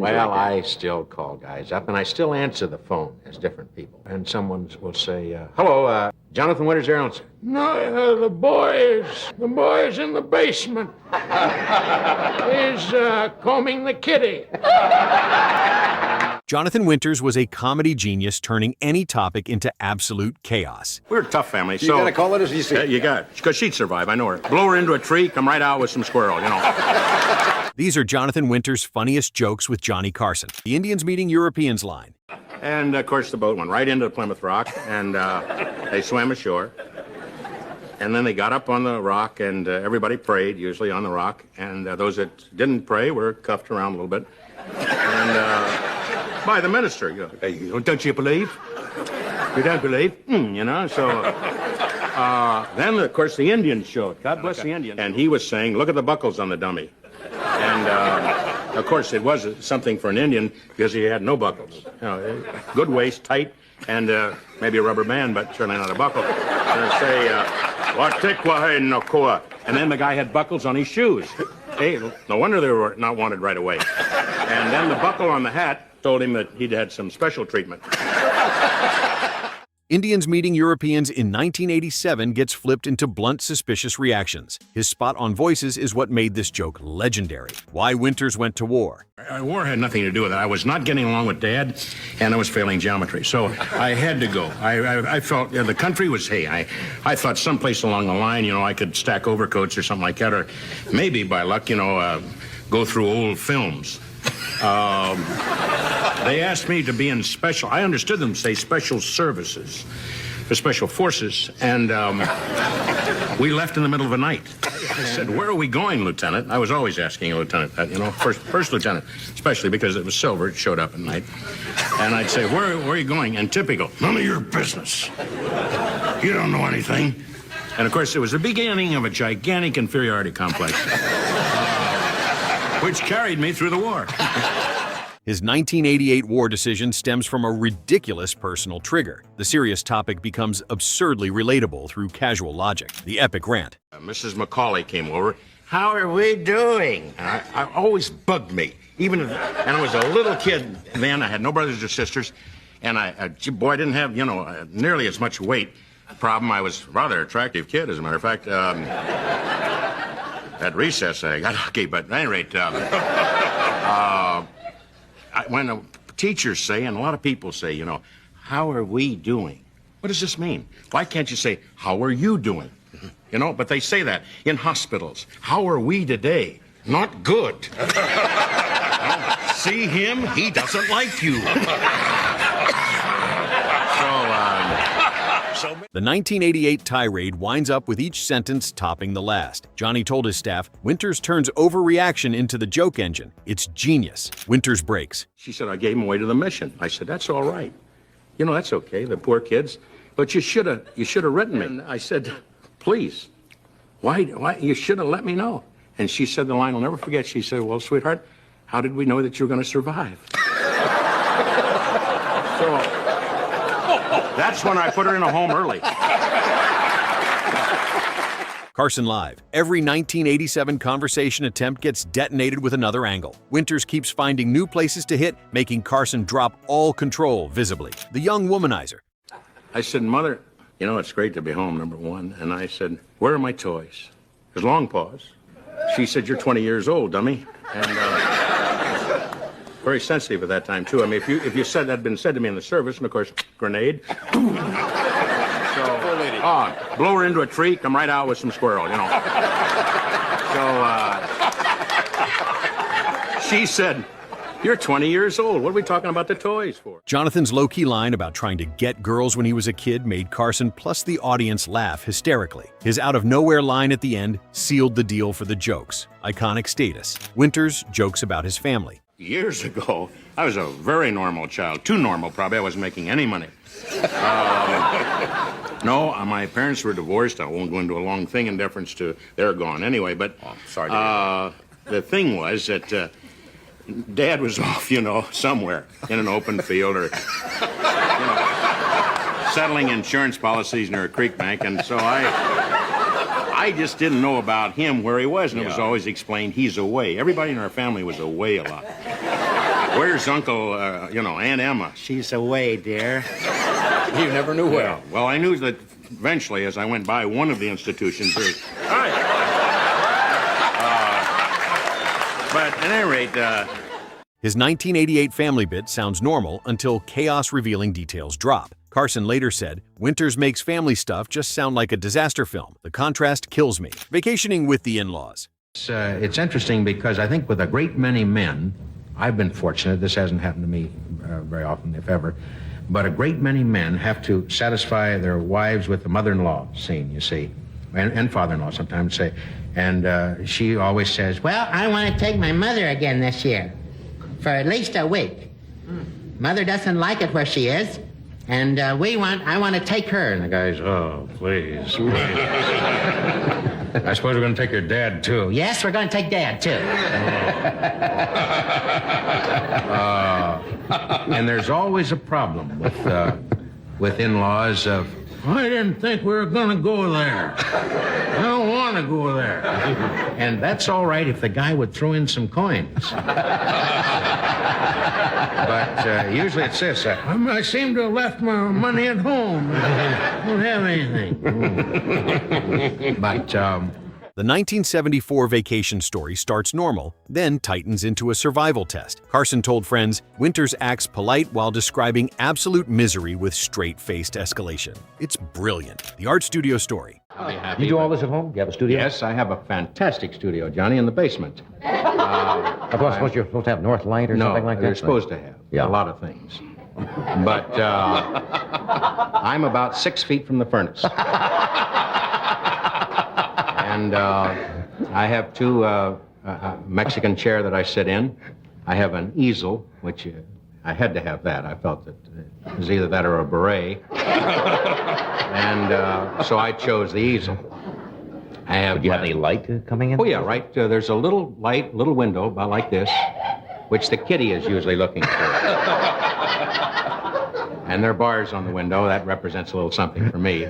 Well, I still call guys up, and I still answer the phone as different people. And someone will say, hello, Jonathan Winters here. And I'll say, no, the boy is in the basement. He's combing the kitty. Jonathan Winters was a comedy genius turning any topic into absolute chaos. We're a tough family, so... You gotta call it as you see. You got it. Because she'd survive, I know her. Blow her into a tree, come right out with some squirrel, you know. These are Jonathan Winters' funniest jokes with Johnny Carson, the Indians meeting Europeans line. And, of course, the boat went right into Plymouth Rock, and they swam ashore. And then they got up on the rock, and everybody prayed, usually on the rock. And those that didn't pray were cuffed around a little bit. And... by the minister. You know, hey, don't you believe? You don't believe? You know, so... then, of course, the Indians showed. God bless the Indians. And he was saying, look at the buckles on the dummy. And, of course, it was something for an Indian because he had no buckles. You know, good waist, tight, and maybe a rubber band, but certainly not a buckle. And say, and then the guy had buckles on his shoes. Hey, no wonder they were not wanted right away. And then the buckle on the hat told him that he'd had some special treatment. Indians meeting Europeans in 1987 gets flipped into blunt, suspicious reactions. His spot on Voices is what made this joke legendary. Why Winters went to war. War had nothing to do with it. I was not getting along with Dad, and I was failing geometry, so I had to go. I felt the country was, hey, I thought someplace along the line, you know, I could stack overcoats or something like that, or maybe by luck, you know, go through old films. They asked me to be in special, I understood them say special services, for special forces, and we left in the middle of the night. I said, where are we going, Lieutenant? I was always asking a lieutenant that, you know, first lieutenant, especially because it was silver, it showed up at night. And I'd say, where are you going? And typical, none of your business. You don't know anything. And of course, it was the beginning of a gigantic inferiority complex. Which carried me through the war. His 1988 war decision stems from a ridiculous personal trigger. The serious topic becomes absurdly relatable through casual logic. The Epic Rant. Mrs. McCauley came over. How are we doing? I always bugged me. And I was a little kid then. I had no brothers or sisters. And I didn't have, you know, nearly as much weight. Problem, I was a rather attractive kid, as a matter of fact. At recess, I got lucky, but at any rate, when the teachers say, and a lot of people say, you know, how are we doing? What does this mean? Why can't you say, how are you doing? You know, but they say that in hospitals. How are we today? Not good. See him? He doesn't like you. The 1988 tirade winds up with each sentence topping the last. Johnny told his staff, Winters turns overreaction into the joke engine. It's genius. Winters breaks. She said, I gave him away to the mission. I said, that's all right. You know, that's okay, the poor kids. But you should have written me. And I said, please, why, you should have let me know. And she said the line I'll never forget. She said, well, sweetheart, how did we know that you were going to survive? So... that's when I put her in a home early. Carson Live. Every 1987 conversation attempt gets detonated with another angle. Winters keeps finding new places to hit, making Carson drop all control visibly. The Young Womenizer. I said, Mother, you know, it's great to be home, number one. And I said, where are my toys? There's a long pause. She said, you're 20 years old, dummy. And, very sensitive at that time, too. I mean, if you said that had been said to me in the service, and of course, grenade. So, blow her into a tree, come right out with some squirrel, you know. So, she said, you're 20 years old. What are we talking about the toys for? Jonathan's low-key line about trying to get girls when he was a kid made Carson plus the audience laugh hysterically. His out-of-nowhere line at the end sealed the deal for the jokes. Iconic status. Winters jokes about his family. Years ago, I was a very normal child. Too normal, probably. I wasn't making any money. No, my parents were divorced. I won't go into a long thing in deference to they're gone anyway. But sorry to the thing was that Dad was off, you know, somewhere in an open field or, you know, settling insurance policies near a creek bank. And so I just didn't know about him where he was, and it was always explained he's away. Everybody in our family was away a lot. Where's Uncle, Aunt Emma? She's away, dear. You never knew where. Well, I knew that eventually, as I went by one of the institutions, Hi. But at any rate, His 1988 family bit sounds normal until chaos-revealing details drop. Carson later said, Winters makes family stuff just sound like a disaster film. The contrast kills me. Vacationing with the in-laws. It's interesting because I think with a great many men, I've been fortunate, this hasn't happened to me very often, if ever, but a great many men have to satisfy their wives with the mother-in-law scene, you see, and father-in-law sometimes say. And she always says, well, I want to take my mother again this year for at least a week. Mother doesn't like it where she is, and I want to take her. And the guy's, oh, please, please. I suppose we're going to take your dad, too. Yes, we're going to take Dad, too. And there's always a problem with in-laws of, I didn't think we were going to go there. I don't want to go there. And that's all right if the guy would throw in some coins. But usually it's this. I seem to have left my money at home. I don't have anything. But The 1974 vacation story starts normal, then tightens into a survival test. Carson told friends, Winters acts polite while describing absolute misery with straight-faced escalation. It's brilliant. The art studio story. you do all this at home? You have a studio? yes, I have a fantastic studio, Johnny, in the basement. I thought you're supposed to have north light or something like that? They're supposed to have a lot of things. But I'm about 6 feet from the furnace. And I have two Mexican chair that I sit in. I have an easel, which I had to have that. I felt that it was either that or a beret. And so I chose the easel. I have. Do you have any light coming in? Oh, yeah, right. There's a little light, little window about like this, which the kitty is usually looking for. And there are bars on the window. That represents a little something for me.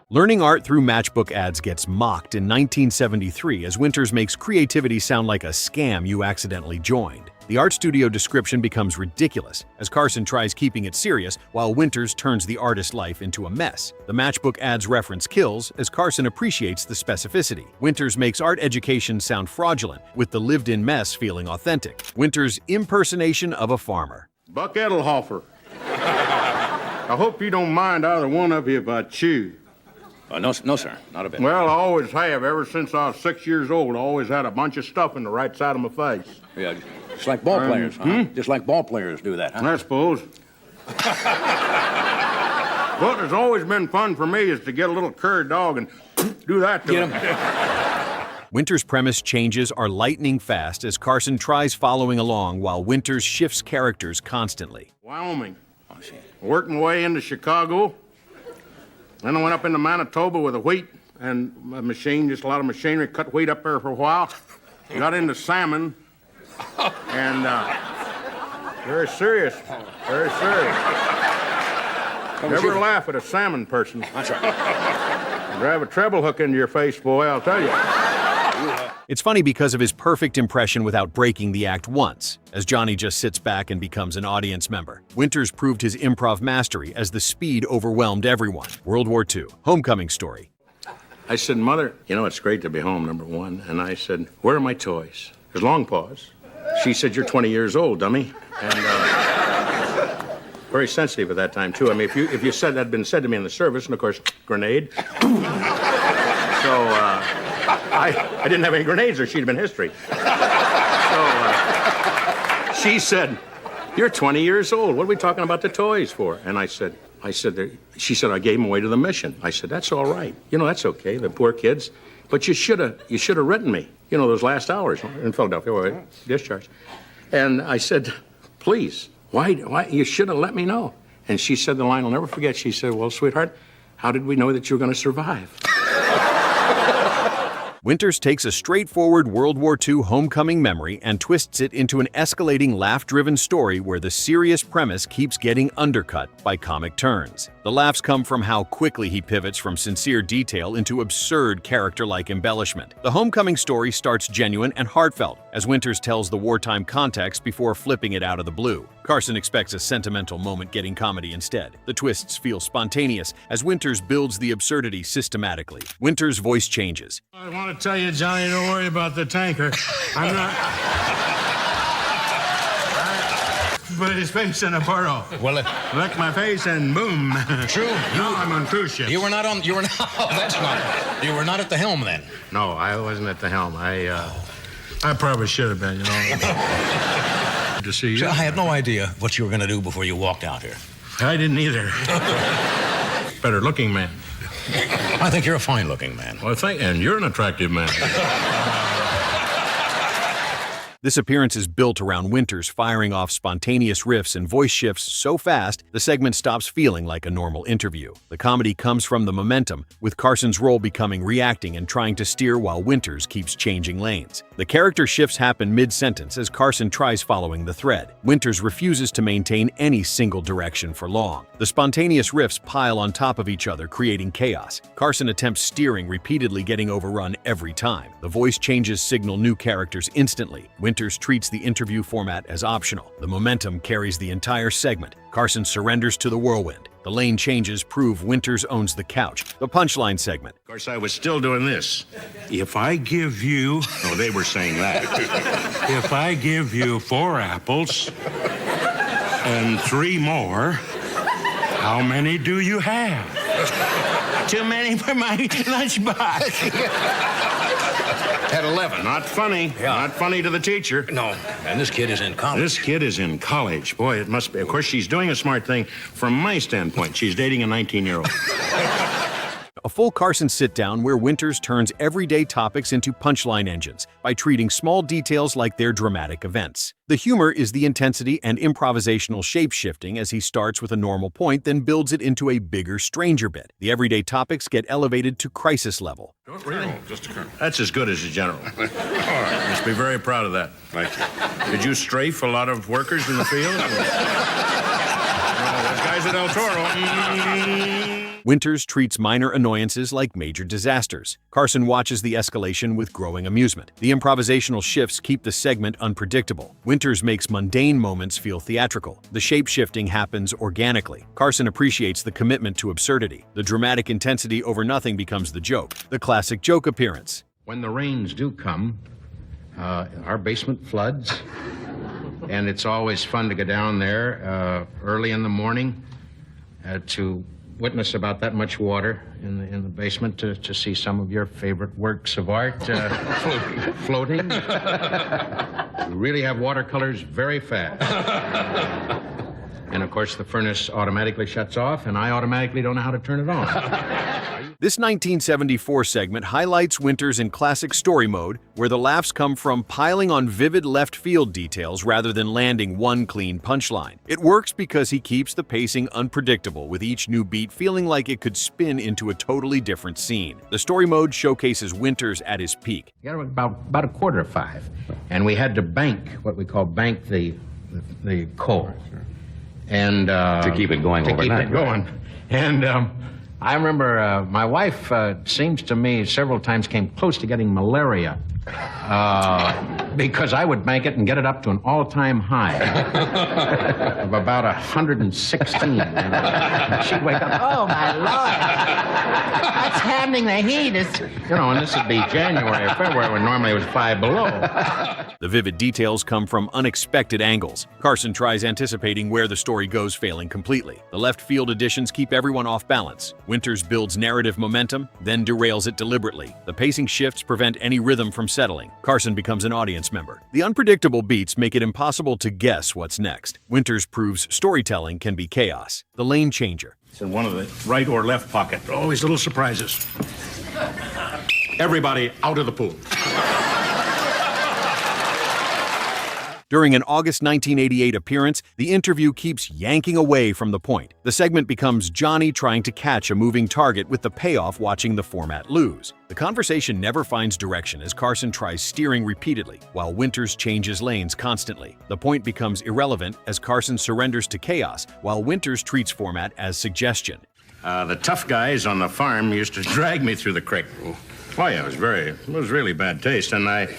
Learning art through matchbook ads gets mocked in 1973 as Winters makes creativity sound like a scam you accidentally joined. The art studio description becomes ridiculous as Carson tries keeping it serious while Winters turns the artist's life into a mess. The matchbook ads reference kills as Carson appreciates the specificity. Winters makes art education sound fraudulent, with the lived-in mess feeling authentic. Winters' impersonation of a farmer. Buck Edelhofer. I hope you don't mind either one of you if I chew. No, sir. Not a bit. Well, I always have. Ever since I was 6 years old, I always had a bunch of stuff in the right side of my face. Yeah, just like ball players, huh? Just like ball players do that, huh? I suppose. What has always been fun for me is to get a little cur dog and do that to him. Winters' premise changes are lightning fast as Carson tries following along while Winters shifts characters constantly. Wyoming. Worked my way into Chicago. Then I went up into Manitoba with a wheat and a machine, just a lot of machinery, cut wheat up there for a while. Got into salmon, and very serious, very serious. Never laugh at a salmon person. That's right. Drive a treble hook into your face, boy, I'll tell you. It's funny because of his perfect impression without breaking the act once, as Johnny just sits back and becomes an audience member. Winters proved his improv mastery as the speed overwhelmed everyone. World War II, homecoming story. I said, Mother, it's great to be home, number one. And I said, where are my toys? There's a long pause. She said, you're 20 years old, dummy. And very sensitive at that time, too. I mean, if you said that had been said to me in the service, and of course, grenade. So, I didn't have any grenades or she'd have been history. So she said, you're 20 years old. What are we talking about the toys for? And she said, I gave them away to the mission. I said, that's all right. That's okay, the poor kids. But you should have written me, those last hours in Philadelphia where I discharged. And I said, please, why, you should have let me know. And she said the line I'll never forget. She said, well, sweetheart, how did we know that you were going to survive? Winters takes a straightforward World War II homecoming memory and twists it into an escalating laugh-driven story where the serious premise keeps getting undercut by comic turns. The laughs come from how quickly he pivots from sincere detail into absurd character-like embellishment. The homecoming story starts genuine and heartfelt as Winters tells the wartime context before flipping it out of the blue. Carson expects a sentimental moment getting comedy instead. The twists feel spontaneous as Winters builds the absurdity systematically. Winters' voice changes. I want to tell you, Johnny, don't worry about the tanker. I'm not... Put his face in a burrow. Well, Lick my face and boom. True. Now I'm on cruise ship. You were not on. You were not. Oh, that's not. You were not at the helm then. No, I wasn't at the helm. I probably should have been, you know. To see you. So I had no idea what you were going to do before you walked out here. I didn't either. Better looking man. I think you're a fine-looking man. Well, and you're an attractive man. This appearance is built around Winters firing off spontaneous riffs and voice shifts so fast, the segment stops feeling like a normal interview. The comedy comes from the momentum, with Carson's role becoming reacting and trying to steer while Winters keeps changing lanes. The character shifts happen mid-sentence as Carson tries following the thread. Winters refuses to maintain any single direction for long. The spontaneous riffs pile on top of each other, creating chaos. Carson attempts steering, repeatedly getting overrun every time. The voice changes signal new characters instantly. Winters treats the interview format as optional. The momentum carries the entire segment. Carson surrenders to the whirlwind. The lane changes prove Winters owns the couch. The Punchline Segment. Of course, I was still doing this. If I give you... Oh, they were saying that. If I give you 4 apples and 3 more, how many do you have? Too many for my lunchbox. At 11. Not funny. Yeah. Not funny to the teacher. No, and this kid is in college. This kid is in college. Boy, it must be. Of course, she's doing a smart thing. From my standpoint, she's dating a 19-year-old. A full Carson sit-down where Winters turns everyday topics into punchline engines by treating small details like their dramatic events. The humor is the intensity and improvisational shape-shifting as he starts with a normal point, then builds it into a bigger, stranger bit. The everyday topics get elevated to crisis level. Really? Just a colonel. That's as good as a general. All right. You must be very proud of that. Thank you. Did you strafe a lot of workers in the field? Those guys at El Toro. Winters treats minor annoyances like major disasters. Carson watches the escalation with growing amusement. The improvisational shifts keep the segment unpredictable. Winters makes mundane moments feel theatrical. The shape-shifting happens organically. Carson appreciates the commitment to absurdity. The dramatic intensity over nothing becomes the joke. The classic joke appearance. When the rains do come, our basement floods, and it's always fun to go down there early in the morning to witness about that much water in the basement to see some of your favorite works of art floating. We really have watercolors very fast. And of course, the furnace automatically shuts off, and I automatically don't know how to turn it on. This 1974 segment highlights Winters in classic story mode, where the laughs come from piling on vivid left field details rather than landing one clean punchline. It works because he keeps the pacing unpredictable, with each new beat feeling like it could spin into a totally different scene. The story mode showcases Winters at his peak. We got about 4:45, and we had to bank, what we call bank the coal. And To keep it going overnight. To keep it going. And I remember my wife, seems to me, several times came close to getting malaria because I would bank it and get it up to an all-time high of about 116. And she'd wake up, oh, my Lord, that's handing the heat. And this would be January or February when normally it was 5 below. The vivid details come from unexpected angles. Carson tries anticipating where the story goes, failing completely. The left field additions keep everyone off balance. Winters builds narrative momentum, then derails it deliberately. The pacing shifts prevent any rhythm from settling. Carson becomes an audience member. The unpredictable beats make it impossible to guess what's next. Winters proves storytelling can be chaos. The lane changer. It's in one of the right or left pocket. Always little surprises. Everybody out of the pool. During an August 1988 appearance, the interview keeps yanking away from the point. The segment becomes Johnny trying to catch a moving target with the payoff watching the format lose. The conversation never finds direction as Carson tries steering repeatedly, while Winters changes lanes constantly. The point becomes irrelevant as Carson surrenders to chaos, while Winters treats format as suggestion. The tough guys on the farm used to drag me through the creek. Oh, yeah, it was really bad taste. And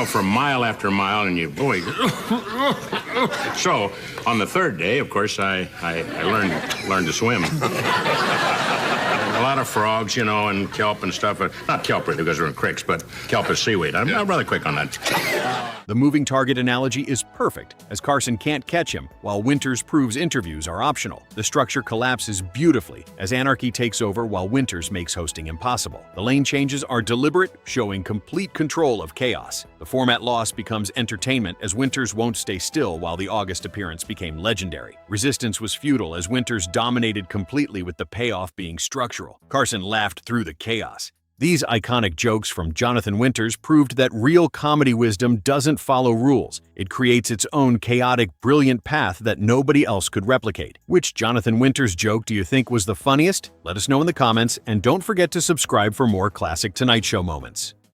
for mile after mile, and boy. So, on the third day, of course, I learned to swim. A lot of frogs, and kelp and stuff. Not kelp really because we're in creeks, but kelp is seaweed. I'm rather quick on that. The moving target analogy is perfect, as Carson can't catch him, while Winters proves interviews are optional. The structure collapses beautifully as anarchy takes over while Winters makes hosting impossible. The lane changes are deliberate, showing complete control of chaos. The format loss becomes entertainment as Winters won't stay still while the August appearance became legendary. Resistance was futile as Winters dominated completely with the payoff being structural. Carson laughed through the chaos. These iconic jokes from Jonathan Winters proved that real comedy wisdom doesn't follow rules. It creates its own chaotic, brilliant path that nobody else could replicate. Which Jonathan Winters joke do you think was the funniest? Let us know in the comments, and don't forget to subscribe for more classic Tonight Show moments.